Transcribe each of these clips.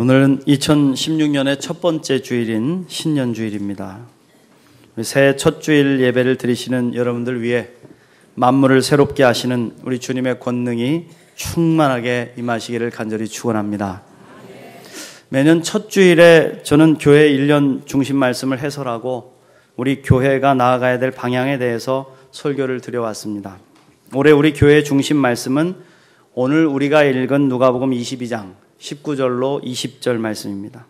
오늘은 2016년의 첫 번째 주일인 신년주일입니다. 새해 첫 주일 예배를 드리시는 여러분들 위해 만물을 새롭게 하시는 우리 주님의 권능이 충만하게 임하시기를 간절히 축원합니다. 매년 첫 주일에 저는 교회 1년 중심 말씀을 해설하고 우리 교회가 나아가야 될 방향에 대해서 설교를 드려왔습니다. 올해 우리 교회의 중심 말씀은 오늘 우리가 읽은 누가복음 22장 19절로 20절 말씀입니다.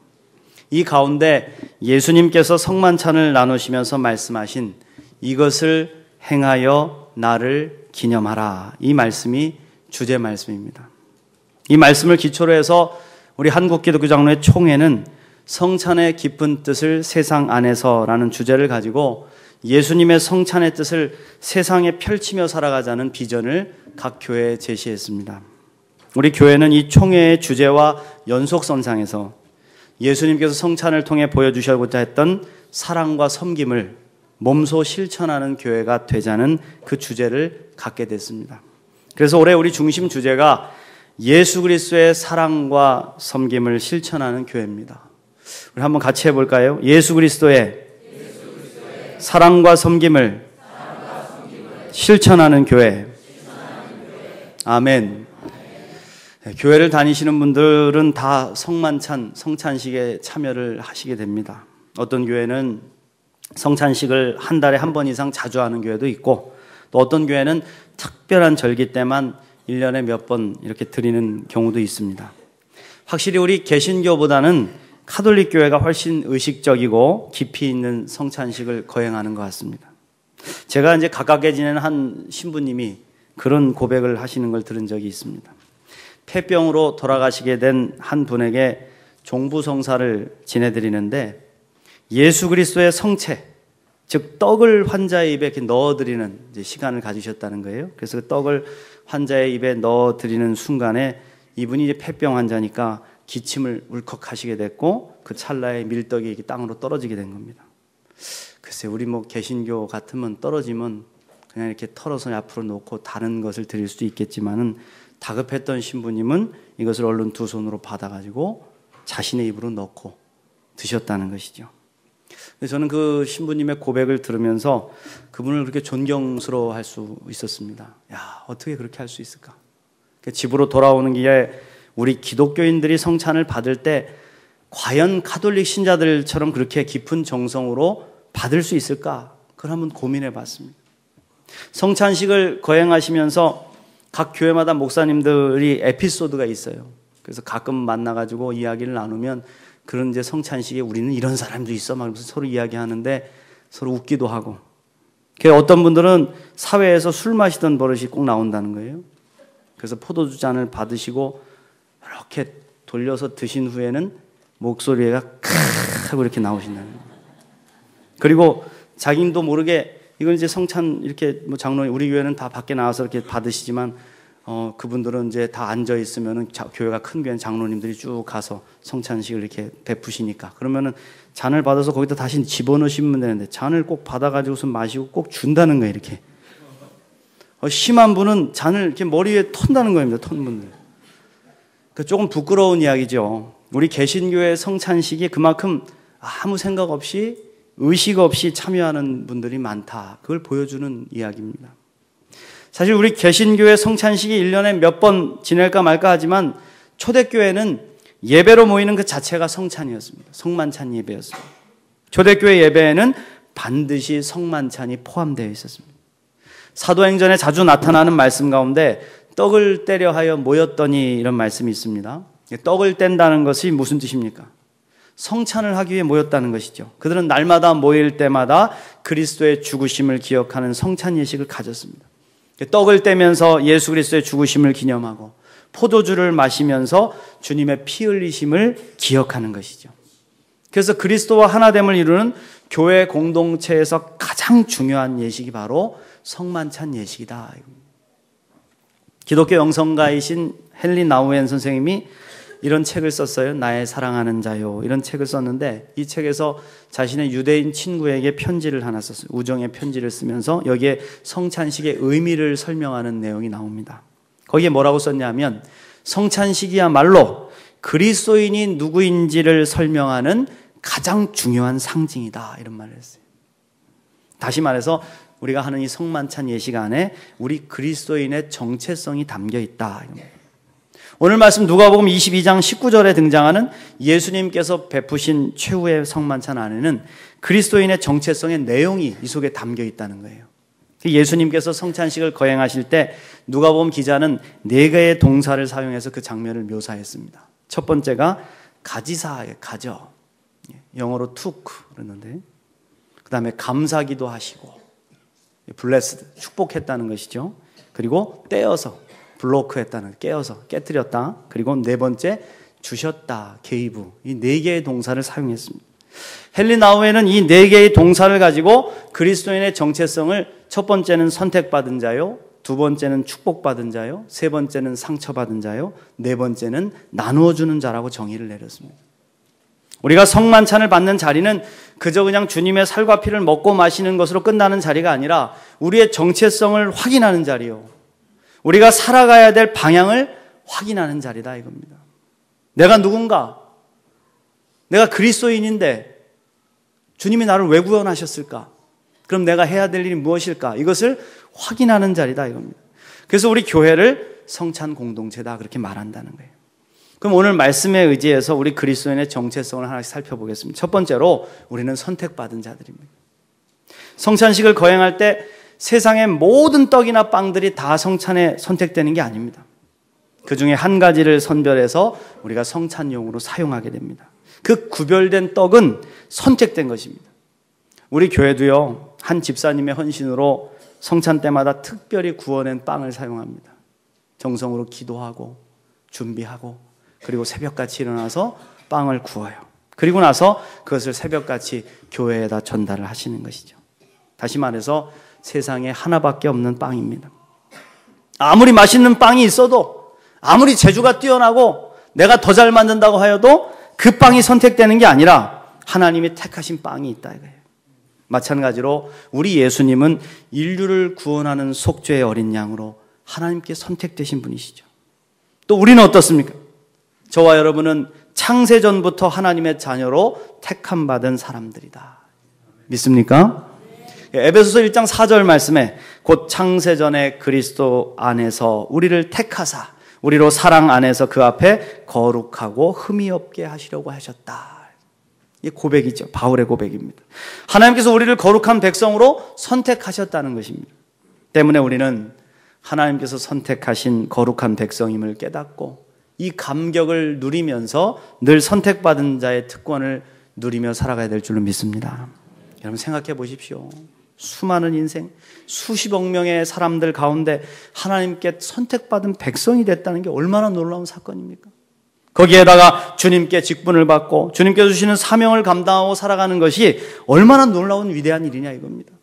이 가운데 예수님께서 성만찬을 나누시면서 말씀하신 이것을 행하여 나를 기념하라, 이 말씀이 주제 말씀입니다. 이 말씀을 기초로 해서 우리 한국기독교장로회 총회는 성찬의 깊은 뜻을 세상 안에서라는 주제를 가지고 예수님의 성찬의 뜻을 세상에 펼치며 살아가자는 비전을 각 교회에 제시했습니다. 우리 교회는 이 총회의 주제와 연속선상에서 예수님께서 성찬을 통해 보여주시고자 했던 사랑과 섬김을 몸소 실천하는 교회가 되자는 그 주제를 갖게 됐습니다. 그래서 올해 우리 중심 주제가 예수 그리스도의 사랑과 섬김을 실천하는 교회입니다. 우리 한번 같이 해볼까요? 예수 그리스도의 사랑과 섬김을 실천하는 교회. 아멘. 교회를 다니시는 분들은 다 성만찬, 성찬식에 참여를 하시게 됩니다. 어떤 교회는 성찬식을 한 달에 한 번 이상 자주 하는 교회도 있고, 또 어떤 교회는 특별한 절기 때만 1년에 몇 번 이렇게 드리는 경우도 있습니다. 확실히 우리 개신교보다는 카톨릭 교회가 훨씬 의식적이고 깊이 있는 성찬식을 거행하는 것 같습니다. 제가 이제 가깝게 지내는 한 신부님이 그런 고백을 하시는 걸 들은 적이 있습니다. 폐병으로 돌아가시게 된 한 분에게 종부성사를 지내드리는데 예수 그리스도의 성체, 즉 떡을 환자의 입에 이렇게 넣어드리는 이제 시간을 가지셨다는 거예요. 그래서 그 떡을 환자의 입에 넣어드리는 순간에 이분이 이제 폐병 환자니까 기침을 울컥하시게 됐고 그 찰나에 밀떡이 이렇게 땅으로 떨어지게 된 겁니다. 글쎄 우리 뭐 개신교 같으면 떨어지면 그냥 이렇게 털어서 앞으로 놓고 다른 것을 드릴 수도 있겠지만은 다급했던 신부님은 이것을 얼른 두 손으로 받아가지고 자신의 입으로 넣고 드셨다는 것이죠. 저는 그 신부님의 고백을 들으면서 그분을 그렇게 존경스러워할 수 있었습니다. 야, 어떻게 그렇게 할 수 있을까? 집으로 돌아오는 길에 우리 기독교인들이 성찬을 받을 때 과연 카톨릭 신자들처럼 그렇게 깊은 정성으로 받을 수 있을까? 그걸 한번 고민해 봤습니다. 성찬식을 거행하시면서 각 교회마다 목사님들이 에피소드가 있어요. 그래서 가끔 만나가지고 이야기를 나누면 그런 이제 성찬식에 우리는 이런 사람도 있어 막 이러면서 서로 이야기하는데 서로 웃기도 하고, 어떤 분들은 사회에서 술 마시던 버릇이 꼭 나온다는 거예요. 그래서 포도주 잔을 받으시고 이렇게 돌려서 드신 후에는 목소리가 크 하고 이렇게 나오신다는 거예요. 그리고 자기도 모르게 이건 이제 성찬 이렇게 뭐 장로님, 우리 교회는 다 밖에 나와서 이렇게 받으시지만 그분들은 이제 다 앉아 있으면은 교회가 큰 교회는 장로님들이 쭉 가서 성찬식을 이렇게 베푸시니까 그러면은 잔을 받아서 거기다 다시 집어넣으시면 되는데 잔을 꼭 받아가지고서 마시고 꼭 준다는 거예요. 이렇게 심한 분은 잔을 이렇게 머리 위에 턴다는 겁니다. 턴 분들. 조금 부끄러운 이야기죠. 우리 개신교의 성찬식이 그만큼 아무 생각 없이 의식 없이 참여하는 분들이 많다. 그걸 보여주는 이야기입니다. 사실 우리 개신교의 성찬식이 1년에 몇 번 지낼까 말까 하지만 초대교회는 예배로 모이는 그 자체가 성찬이었습니다. 성만찬 예배였습니다. 초대교회 예배에는 반드시 성만찬이 포함되어 있었습니다. 사도행전에 자주 나타나는 말씀 가운데 떡을 떼려 하여 모였더니 이런 말씀이 있습니다. 떡을 뗀다는 것이 무슨 뜻입니까? 성찬을 하기 위해 모였다는 것이죠. 그들은 날마다 모일 때마다 그리스도의 죽으심을 기억하는 성찬 예식을 가졌습니다. 떡을 떼면서 예수 그리스도의 죽으심을 기념하고 포도주를 마시면서 주님의 피 흘리심을 기억하는 것이죠. 그래서 그리스도와 하나됨을 이루는 교회 공동체에서 가장 중요한 예식이 바로 성만찬 예식이다. 기독교 영성가이신 헨리 나우엔 선생님이 이런 책을 썼어요. 나의 사랑하는 자요. 이런 책을 썼는데 이 책에서 자신의 유대인 친구에게 편지를 하나 썼어요. 우정의 편지를 쓰면서 여기에 성찬식의 의미를 설명하는 내용이 나옵니다. 거기에 뭐라고 썼냐면 성찬식이야말로 그리스도인이 누구인지를 설명하는 가장 중요한 상징이다, 이런 말을 했어요. 다시 말해서 우리가 하는 이 성만찬 예식 안에 우리 그리스도인의 정체성이 담겨 있다. 오늘 말씀 누가복음 22장 19절에 등장하는 예수님께서 베푸신 최후의 성만찬 안에는 그리스도인의 정체성의 내용이 이 속에 담겨 있다는 거예요. 예수님께서 성찬식을 거행하실 때 누가복음 기자는 4개의 동사를 사용해서 그 장면을 묘사했습니다. 첫 번째가 가지사에 가져, 영어로 took 그러는데, 그 다음에 감사기도 하시고, blessed, 축복했다는 것이죠. 그리고 떼어서, 블로크했다는, 깨어서, 깨뜨렸다. 그리고 4번째, 주셨다, gave. 이 4개의 동사를 사용했습니다. 헨리 나우에는 이 4개의 동사를 가지고 그리스도인의 정체성을 첫 번째는 선택받은 자요, 두 번째는 축복받은 자요, 세 번째는 상처받은 자요, 네 번째는 나누어주는 자라고 정의를 내렸습니다. 우리가 성만찬을 받는 자리는 그저 그냥 주님의 살과 피를 먹고 마시는 것으로 끝나는 자리가 아니라 우리의 정체성을 확인하는 자리요, 우리가 살아가야 될 방향을 확인하는 자리다 이겁니다. 내가 누군가? 내가 그리스도인인데 주님이 나를 왜 구원하셨을까? 그럼 내가 해야 될 일이 무엇일까? 이것을 확인하는 자리다 이겁니다. 그래서 우리 교회를 성찬 공동체다 그렇게 말한다는 거예요. 그럼 오늘 말씀에 의지해서 우리 그리스도인의 정체성을 하나씩 살펴보겠습니다. 첫 번째로 우리는 선택받은 자들입니다. 성찬식을 거행할 때 세상의 모든 떡이나 빵들이 다 성찬에 선택되는 게 아닙니다. 그 중에 한 가지를 선별해서 우리가 성찬용으로 사용하게 됩니다. 그 구별된 떡은 선택된 것입니다. 우리 교회도요, 한 집사님의 헌신으로 성찬 때마다 특별히 구워낸 빵을 사용합니다. 정성으로 기도하고 준비하고 그리고 새벽같이 일어나서 빵을 구워요. 그리고 나서 그것을 새벽같이 교회에다 전달을 하시는 것이죠. 다시 말해서 세상에 하나밖에 없는 빵입니다. 아무리 맛있는 빵이 있어도, 아무리 재주가 뛰어나고 내가 더 잘 만든다고 하여도 그 빵이 선택되는 게 아니라 하나님이 택하신 빵이 있다 이거예요. 마찬가지로 우리 예수님은 인류를 구원하는 속죄의 어린 양으로 하나님께 선택되신 분이시죠. 또 우리는 어떻습니까? 저와 여러분은 창세전부터 하나님의 자녀로 택함 받은 사람들이다. 믿습니까? 에베소서 1장 4절 말씀에 곧 창세전에 그리스도 안에서 우리를 택하사 우리로 사랑 안에서 그 앞에 거룩하고 흠이 없게 하시려고 하셨다. 이 고백이죠. 바울의 고백입니다. 하나님께서 우리를 거룩한 백성으로 선택하셨다는 것입니다. 때문에 우리는 하나님께서 선택하신 거룩한 백성임을 깨닫고 이 감격을 누리면서 늘 선택받은 자의 특권을 누리며 살아가야 될 줄로 믿습니다. 여러분 생각해 보십시오. 수많은 인생, 수십억 명의 사람들 가운데 하나님께 선택받은 백성이 됐다는 게 얼마나 놀라운 사건입니까? 거기에다가 주님께 직분을 받고 주님께서 주시는 사명을 감당하고 살아가는 것이 얼마나 놀라운 위대한 일이냐 이겁니다.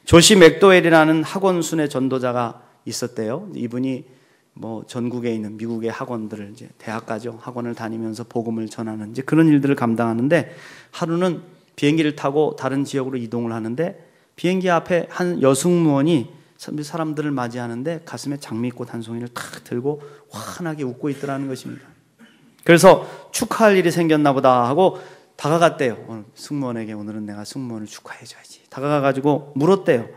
조시 맥도웰이라는 학원 순회 전도자가 있었대요. 이분이 전국에 있는 미국의 학원들을 이제 대학가죠. 학원을 다니면서 복음을 전하는 이제 그런 일들을 감당하는데 하루는 비행기를 타고 다른 지역으로 이동을 하는데 비행기 앞에 한 여승무원이 사람들을 맞이하는데 가슴에 장미꽃 한 송이를 탁 들고 환하게 웃고 있더라는 것입니다. 그래서 축하할 일이 생겼나 보다 하고 다가갔대요. 승무원에게 오늘은 내가 승무원을 축하해줘야지. 다가가가지고 물었대요.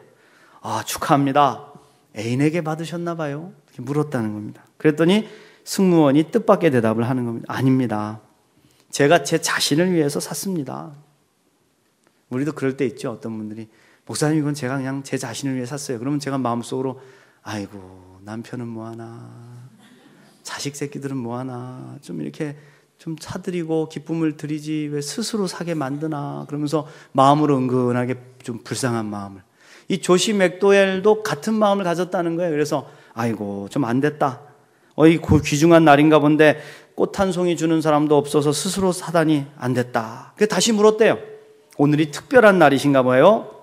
아, 축하합니다. 애인에게 받으셨나 봐요. 이렇게 물었다는 겁니다. 그랬더니 승무원이 뜻밖의 대답을 하는 겁니다. 아닙니다. 제가 제 자신을 위해서 샀습니다. 우리도 그럴 때 있죠. 어떤 분들이 목사님 이건 제가 그냥 제 자신을 위해 샀어요. 그러면 제가 마음속으로 아이고 남편은 뭐하나, 자식 새끼들은 뭐하나, 좀 이렇게 좀 사드리고 기쁨을 드리지 왜 스스로 사게 만드나 그러면서 마음으로 은근하게 좀 불쌍한 마음을. 이 조시 맥도웰도 같은 마음을 가졌다는 거예요. 그래서 아이고 좀 안 됐다. 이 귀중한 날인가 본데 꽃 한 송이 주는 사람도 없어서 스스로 사다니 안 됐다. 그래서 다시 물었대요. 오늘이 특별한 날이신가 봐요.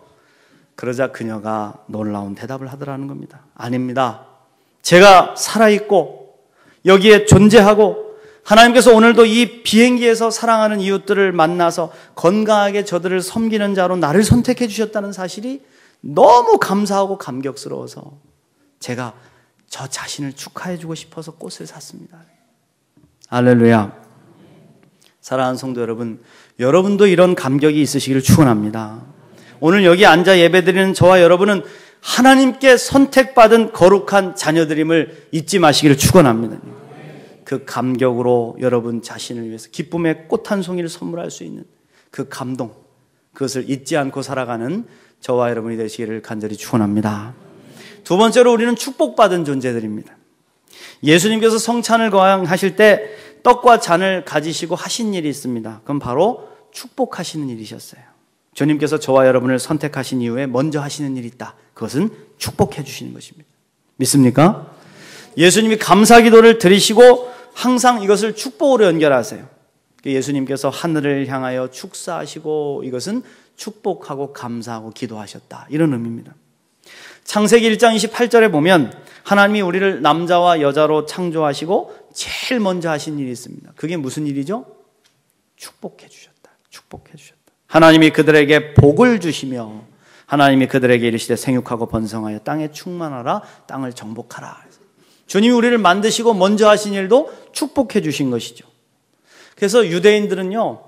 그러자 그녀가 놀라운 대답을 하더라는 겁니다. 아닙니다. 제가 살아있고 여기에 존재하고 하나님께서 오늘도 이 비행기에서 사랑하는 이웃들을 만나서 건강하게 저들을 섬기는 자로 나를 선택해 주셨다는 사실이 너무 감사하고 감격스러워서 제가 저 자신을 축하해 주고 싶어서 꽃을 샀습니다. 할렐루야. 사랑하는 성도 여러분, 여러분도 이런 감격이 있으시기를 축원합니다. 오늘 여기 앉아 예배드리는 저와 여러분은 하나님께 선택받은 거룩한 자녀들임을 잊지 마시기를 축원합니다. 그 감격으로 여러분 자신을 위해서 기쁨의 꽃 한 송이를 선물할 수 있는 그 감동, 그것을 잊지 않고 살아가는 저와 여러분이 되시기를 간절히 축원합니다. 두 번째로 우리는 축복받은 존재들입니다. 예수님께서 성찬을 거행하실 때 떡과 잔을 가지시고 하신 일이 있습니다. 그건 바로 축복하시는 일이셨어요. 주님께서 저와 여러분을 선택하신 이후에 먼저 하시는 일이 있다. 그것은 축복해 주시는 것입니다. 믿습니까? 예수님이 감사기도를 드리시고 항상 이것을 축복으로 연결하세요. 예수님께서 하늘을 향하여 축사하시고 이것은 축복하고 감사하고 기도하셨다. 이런 의미입니다. 창세기 1장 28절에 보면 하나님이 우리를 남자와 여자로 창조하시고 제일 먼저 하신 일이 있습니다. 그게 무슨 일이죠? 축복해 주셨다. 축복해 주셨다. 하나님이 그들에게 복을 주시며 하나님이 그들에게 이르시되 생육하고 번성하여 땅에 충만하라, 땅을 정복하라. 주님이 우리를 만드시고 먼저 하신 일도 축복해 주신 것이죠. 그래서 유대인들은요,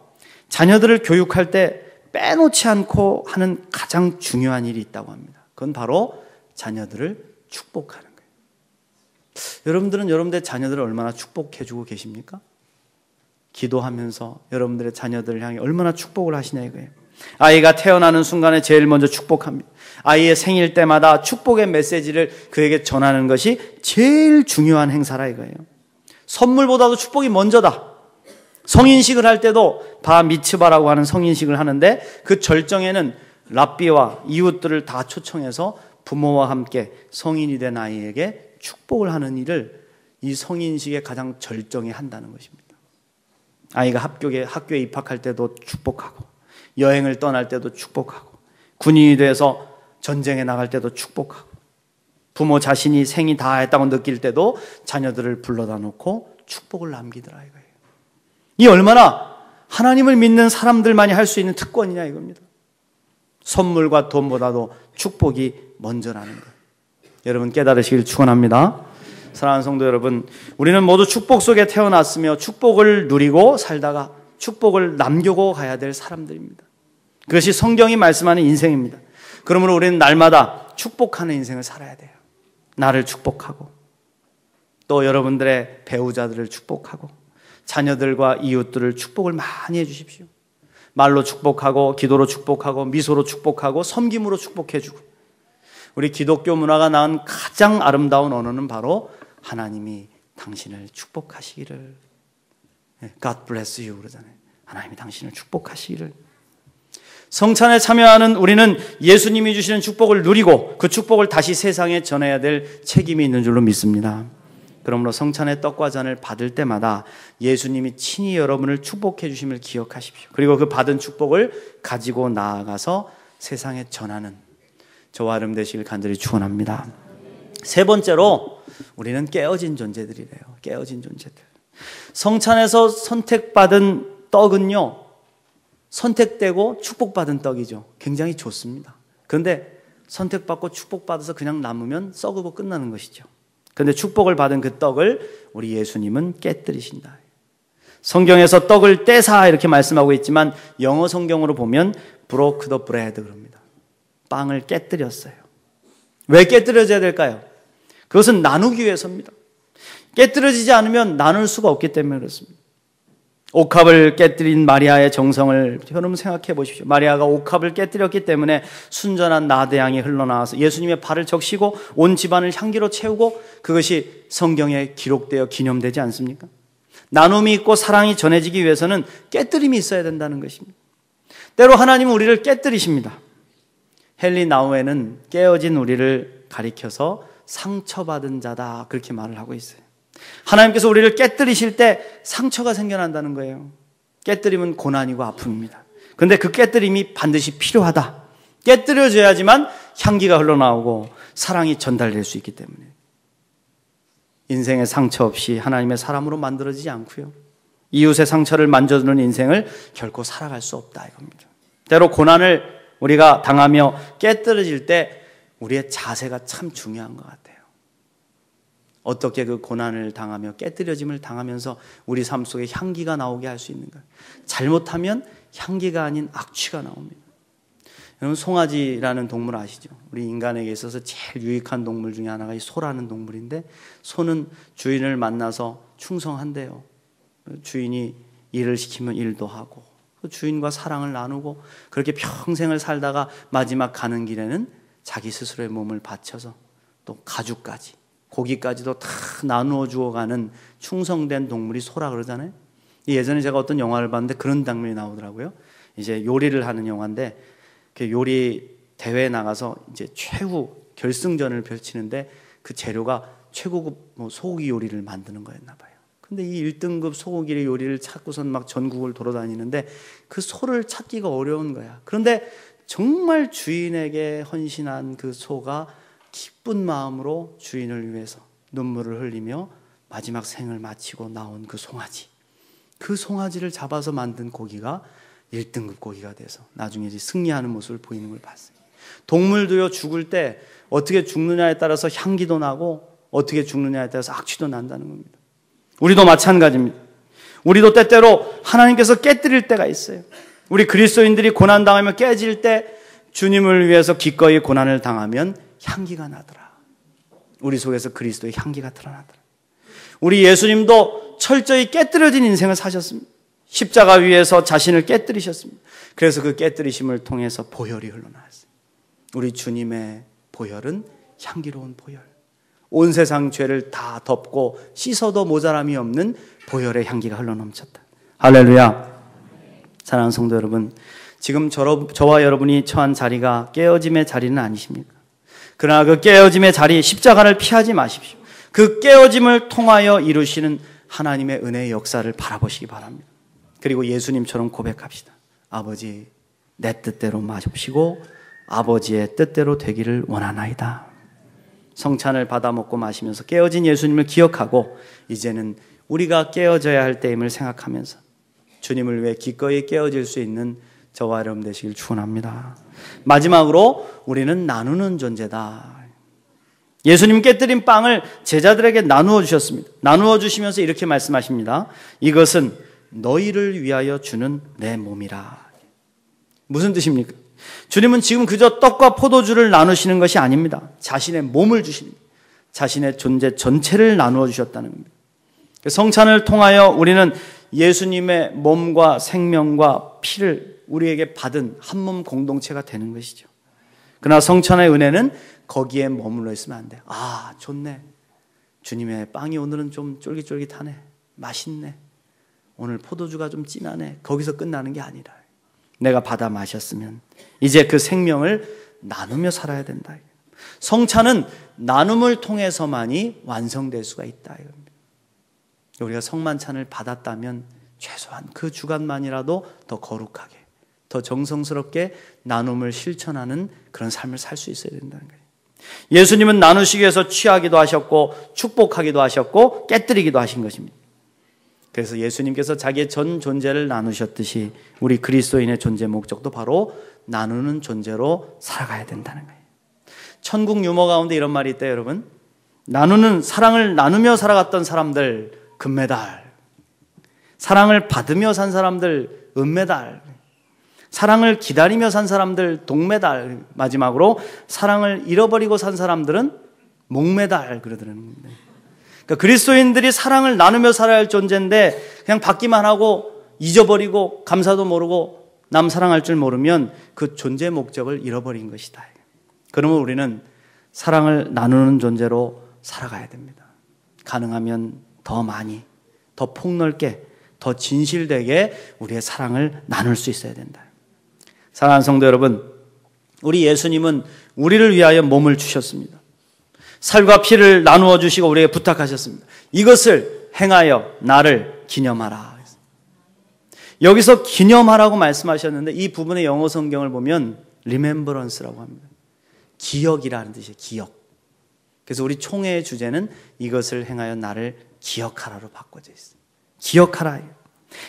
자녀들을 교육할 때 빼놓지 않고 하는 가장 중요한 일이 있다고 합니다. 그건 바로 자녀들을 축복하는 거예요. 여러분들은 여러분들의 자녀들을 얼마나 축복해 주고 계십니까? 기도하면서 여러분들의 자녀들을 향해 얼마나 축복을 하시냐 이거예요. 아이가 태어나는 순간에 제일 먼저 축복합니다. 아이의 생일 때마다 축복의 메시지를 그에게 전하는 것이 제일 중요한 행사라 이거예요. 선물보다도 축복이 먼저다. 성인식을 할 때도 바 미츠바라고 하는 성인식을 하는데 그 절정에는 랍비와 이웃들을 다 초청해서 부모와 함께 성인이 된 아이에게 축복을 하는 일을 이 성인식의 가장 절정에 한다는 것입니다. 아이가 학교에 입학할 때도 축복하고 여행을 떠날 때도 축복하고 군인이 돼서 전쟁에 나갈 때도 축복하고 부모 자신이 생이 다 했다고 느낄 때도 자녀들을 불러다 놓고 축복을 남기더라 이거예요. 이 얼마나 하나님을 믿는 사람들만이 할 수 있는 특권이냐 이겁니다. 선물과 돈보다도 축복이 먼저라는 것. 여러분 깨달으시길 축원합니다. 사랑하는 성도 여러분, 우리는 모두 축복 속에 태어났으며 축복을 누리고 살다가 축복을 남기고 가야 될 사람들입니다. 그것이 성경이 말씀하는 인생입니다. 그러므로 우리는 날마다 축복하는 인생을 살아야 돼요. 나를 축복하고 또 여러분들의 배우자들을 축복하고 자녀들과 이웃들을 축복을 많이 해주십시오. 말로 축복하고 기도로 축복하고 미소로 축복하고 섬김으로 축복해주고 우리 기독교 문화가 낳은 가장 아름다운 언어는 바로 하나님이 당신을 축복하시기를 God bless you 그러잖아요. 하나님이 당신을 축복하시기를. 성찬에 참여하는 우리는 예수님이 주시는 축복을 누리고 그 축복을 다시 세상에 전해야 될 책임이 있는 줄로 믿습니다. 그러므로 성찬의 떡과 잔을 받을 때마다 예수님이 친히 여러분을 축복해 주심을 기억하십시오. 그리고 그 받은 축복을 가지고 나아가서 세상에 전하는 저와 여러분 되시길 간절히 축원합니다. 세 번째로 우리는 깨어진 존재들이래요. 깨어진 존재들. 성찬에서 선택받은 떡은요, 선택되고 축복받은 떡이죠. 굉장히 좋습니다. 그런데 선택받고 축복받아서 그냥 남으면 썩고 끝나는 것이죠. 그런데 축복을 받은 그 떡을 우리 예수님은 깨뜨리신다. 성경에서 떡을 떼사 이렇게 말씀하고 있지만 영어 성경으로 보면 broke the bread 그럽니다. 빵을 깨뜨렸어요. 왜 깨뜨려져야 될까요? 그것은 나누기 위해서입니다. 깨뜨려지지 않으면 나눌 수가 없기 때문에 그렇습니다. 옥합을 깨뜨린 마리아의 정성을 여러분 생각해 보십시오. 마리아가 옥합을 깨뜨렸기 때문에 순전한 나대양이 흘러나와서 예수님의 발을 적시고 온 집안을 향기로 채우고 그것이 성경에 기록되어 기념되지 않습니까? 나눔이 있고 사랑이 전해지기 위해서는 깨뜨림이 있어야 된다는 것입니다. 때로 하나님은 우리를 깨뜨리십니다. 헨리 나우에는 깨어진 우리를 가리켜서 상처받은 자다 그렇게 말을 하고 있어요. 하나님께서 우리를 깨뜨리실 때 상처가 생겨난다는 거예요. 깨뜨림은 고난이고 아픔입니다. 그런데 그 깨뜨림이 반드시 필요하다. 깨뜨려져야지만 향기가 흘러나오고 사랑이 전달될 수 있기 때문에 인생의 상처 없이 하나님의 사람으로 만들어지지 않고요. 이웃의 상처를 만져주는 인생을 결코 살아갈 수 없다 이겁니다. 때로 고난을 우리가 당하며 깨뜨려질 때 우리의 자세가 참 중요한 것 같아요. 어떻게 그 고난을 당하며 깨뜨려짐을 당하면서 우리 삶 속에 향기가 나오게 할 수 있는가? 잘못하면 향기가 아닌 악취가 나옵니다. 여러분, 송아지라는 동물 아시죠? 우리 인간에게 있어서 제일 유익한 동물 중에 하나가 이 소라는 동물인데, 소는 주인을 만나서 충성한대요. 주인이 일을 시키면 일도 하고 주인과 사랑을 나누고 그렇게 평생을 살다가 마지막 가는 길에는 자기 스스로의 몸을 바쳐서 또 가죽까지 고기까지도 다 나누어 주어가는 충성된 동물이 소라 그러잖아요. 예전에 제가 어떤 영화를 봤는데 그런 장면이 나오더라고요. 이제 요리를 하는 영화인데 그 요리 대회에 나가서 이제 최후 결승전을 펼치는데 그 재료가 최고급 소고기 요리를 만드는 거였나 봐요. 근데 이 1등급 소고기 요리를 찾고선 막 전국을 돌아다니는데 그 소를 찾기가 어려운 거야. 그런데 정말 주인에게 헌신한 그 소가 기쁜 마음으로 주인을 위해서 눈물을 흘리며 마지막 생을 마치고 나온 그 송아지. 그 송아지를 잡아서 만든 고기가 1등급 고기가 돼서 나중에 이제 승리하는 모습을 보이는 걸 봤어요. 동물도요, 죽을 때 어떻게 죽느냐에 따라서 향기도 나고 어떻게 죽느냐에 따라서 악취도 난다는 겁니다. 우리도 마찬가지입니다. 우리도 때때로 하나님께서 깨뜨릴 때가 있어요. 우리 그리스도인들이 고난당하며 깨질 때 주님을 위해서 기꺼이 고난을 당하면 향기가 나더라. 우리 속에서 그리스도의 향기가 드러나더라. 우리 예수님도 철저히 깨뜨려진 인생을 사셨습니다. 십자가 위에서 자신을 깨뜨리셨습니다. 그래서 그 깨뜨리심을 통해서 보혈이 흘러나왔어요. 우리 주님의 보혈은 향기로운 보혈. 온 세상 죄를 다 덮고 씻어도 모자람이 없는 보혈의 향기가 흘러넘쳤다. 할렐루야. 사랑하는 성도 여러분, 지금 저와 여러분이 처한 자리가 깨어짐의 자리는 아니십니까? 그러나 그 깨어짐의 자리, 십자가를 피하지 마십시오. 그 깨어짐을 통하여 이루시는 하나님의 은혜의 역사를 바라보시기 바랍니다. 그리고 예수님처럼 고백합시다. 아버지, 내 뜻대로 마십시고 아버지의 뜻대로 되기를 원하나이다. 성찬을 받아 먹고 마시면서 깨어진 예수님을 기억하고 이제는 우리가 깨어져야 할 때임을 생각하면서 주님을 위해 기꺼이 깨어질 수 있는 저와 여러분 되시길 축원합니다. 마지막으로 우리는 나누는 존재다. 예수님 깨뜨린 빵을 제자들에게 나누어 주셨습니다. 나누어 주시면서 이렇게 말씀하십니다. 이것은 너희를 위하여 주는 내 몸이라. 무슨 뜻입니까? 주님은 지금 그저 떡과 포도주를 나누시는 것이 아닙니다. 자신의 몸을 주십니다. 자신의 존재 전체를 나누어 주셨다는 겁니다. 성찬을 통하여 우리는 예수님의 몸과 생명과 피를 우리에게 받은 한 몸 공동체가 되는 것이죠. 그러나 성찬의 은혜는 거기에 머물러 있으면 안 돼요. 아, 좋네. 주님의 빵이 오늘은 좀 쫄깃쫄깃하네. 맛있네. 오늘 포도주가 좀 진하네. 거기서 끝나는 게 아니라 내가 받아 마셨으면 이제 그 생명을 나누며 살아야 된다. 성찬은 나눔을 통해서만이 완성될 수가 있다. 우리가 성만찬을 받았다면 최소한 그 주간만이라도 더 거룩하게, 더 정성스럽게 나눔을 실천하는 그런 삶을 살 수 있어야 된다는 거예요. 예수님은 나누시기 위해서 취하기도 하셨고 축복하기도 하셨고 깨뜨리기도 하신 것입니다. 그래서 예수님께서 자기의 전 존재를 나누셨듯이 우리 그리스도인의 존재 목적도 바로 나누는 존재로 살아가야 된다는 거예요. 천국 유머 가운데 이런 말이 있대요, 여러분. 나누는, 사랑을 나누며 살아갔던 사람들 금메달, 사랑을 받으며 산 사람들 은메달, 사랑을 기다리며 산 사람들 동메달, 마지막으로 사랑을 잃어버리고 산 사람들은 목메달 그러더라고요. 그러니까 그리스도인들이 사랑을 나누며 살아야 할 존재인데 그냥 받기만 하고 잊어버리고 감사도 모르고 남 사랑할 줄 모르면 그 존재 목적을 잃어버린 것이다. 그러면 우리는 사랑을 나누는 존재로 살아가야 됩니다. 가능하면 더 많이, 더 폭넓게, 더 진실되게 우리의 사랑을 나눌 수 있어야 된다. 사랑하는 성도 여러분, 우리 예수님은 우리를 위하여 몸을 주셨습니다. 살과 피를 나누어 주시고 우리에게 부탁하셨습니다. 이것을 행하여 나를 기념하라. 여기서 기념하라고 말씀하셨는데 이 부분의 영어 성경을 보면 remembrance라고 합니다. 기억이라는 뜻이에요. 기억. 그래서 우리 총회의 주제는 이것을 행하여 나를 기억하라로 바꿔져 있어요. 기억하라.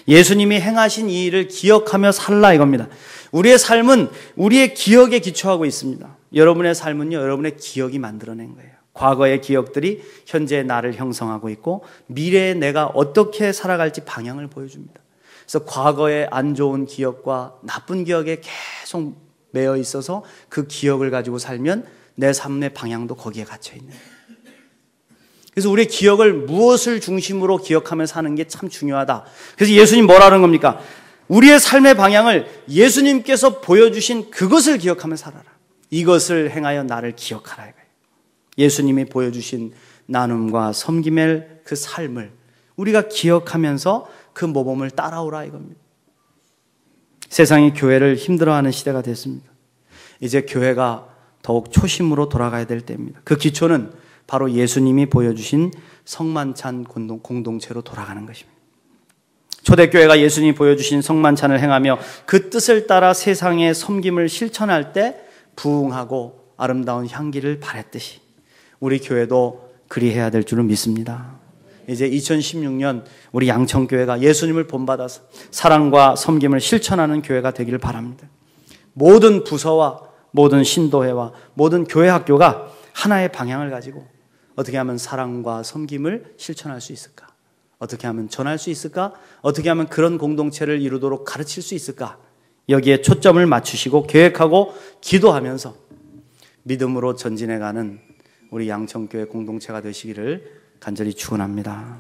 예수님이 행하신 이 일을 기억하며 살라 이겁니다. 우리의 삶은 우리의 기억에 기초하고 있습니다. 여러분의 삶은요, 여러분의 기억이 만들어낸 거예요. 과거의 기억들이 현재의 나를 형성하고 있고 미래의 내가 어떻게 살아갈지 방향을 보여줍니다. 그래서 과거의 안 좋은 기억과 나쁜 기억에 계속 매여 있어서 그 기억을 가지고 살면 내 삶의 방향도 거기에 갇혀 있는 거예요. 그래서 우리의 기억을 무엇을 중심으로 기억하며 사는 게 참 중요하다. 그래서 예수님 뭐라는 겁니까? 우리의 삶의 방향을 예수님께서 보여주신 그것을 기억하며 살아라. 이것을 행하여 나를 기억하라 이거예요. 예수님이 보여주신 나눔과 섬김의 그 삶을 우리가 기억하면서 그 모범을 따라오라 이겁니다. 세상이 교회를 힘들어하는 시대가 됐습니다. 이제 교회가 더욱 초심으로 돌아가야 될 때입니다. 그 기초는 바로 예수님이 보여주신 성만찬 공동체로 돌아가는 것입니다. 초대교회가 예수님이 보여주신 성만찬을 행하며 그 뜻을 따라 세상의 섬김을 실천할 때 부흥하고 아름다운 향기를 발했듯이 우리 교회도 그리해야 될 줄은 믿습니다. 이제 2016년 우리 양천교회가 예수님을 본받아서 사랑과 섬김을 실천하는 교회가 되기를 바랍니다. 모든 부서와 모든 신도회와 모든 교회 학교가 하나의 방향을 가지고 어떻게 하면 사랑과 섬김을 실천할 수 있을까? 어떻게 하면 전할 수 있을까? 어떻게 하면 그런 공동체를 이루도록 가르칠 수 있을까? 여기에 초점을 맞추시고 계획하고 기도하면서 믿음으로 전진해가는 우리 양천교회 공동체가 되시기를 간절히 축원합니다.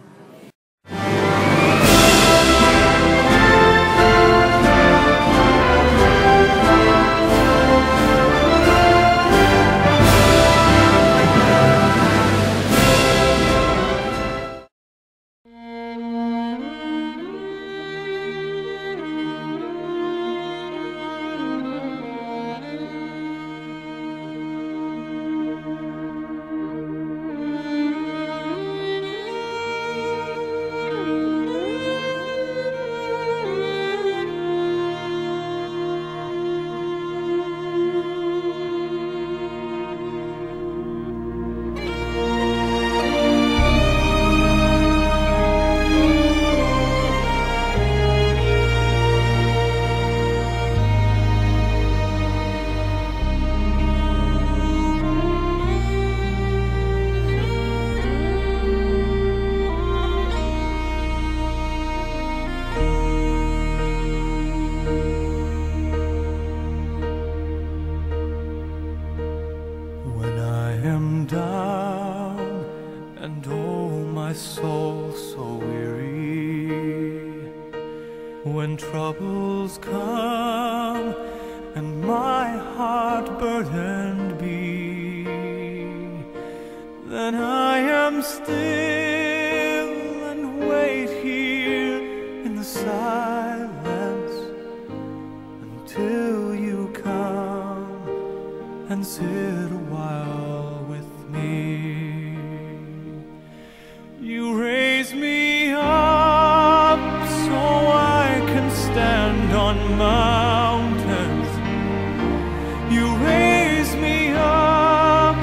When troubles come and my heart burdened be, then I am still and wait here in the silence until you come and sit a while with me. You raise me up so I can stand on mountains. You raise me up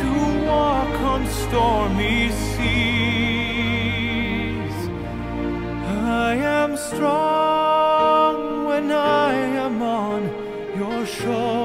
to walk on stormy seas. I am strong when I am on your shore.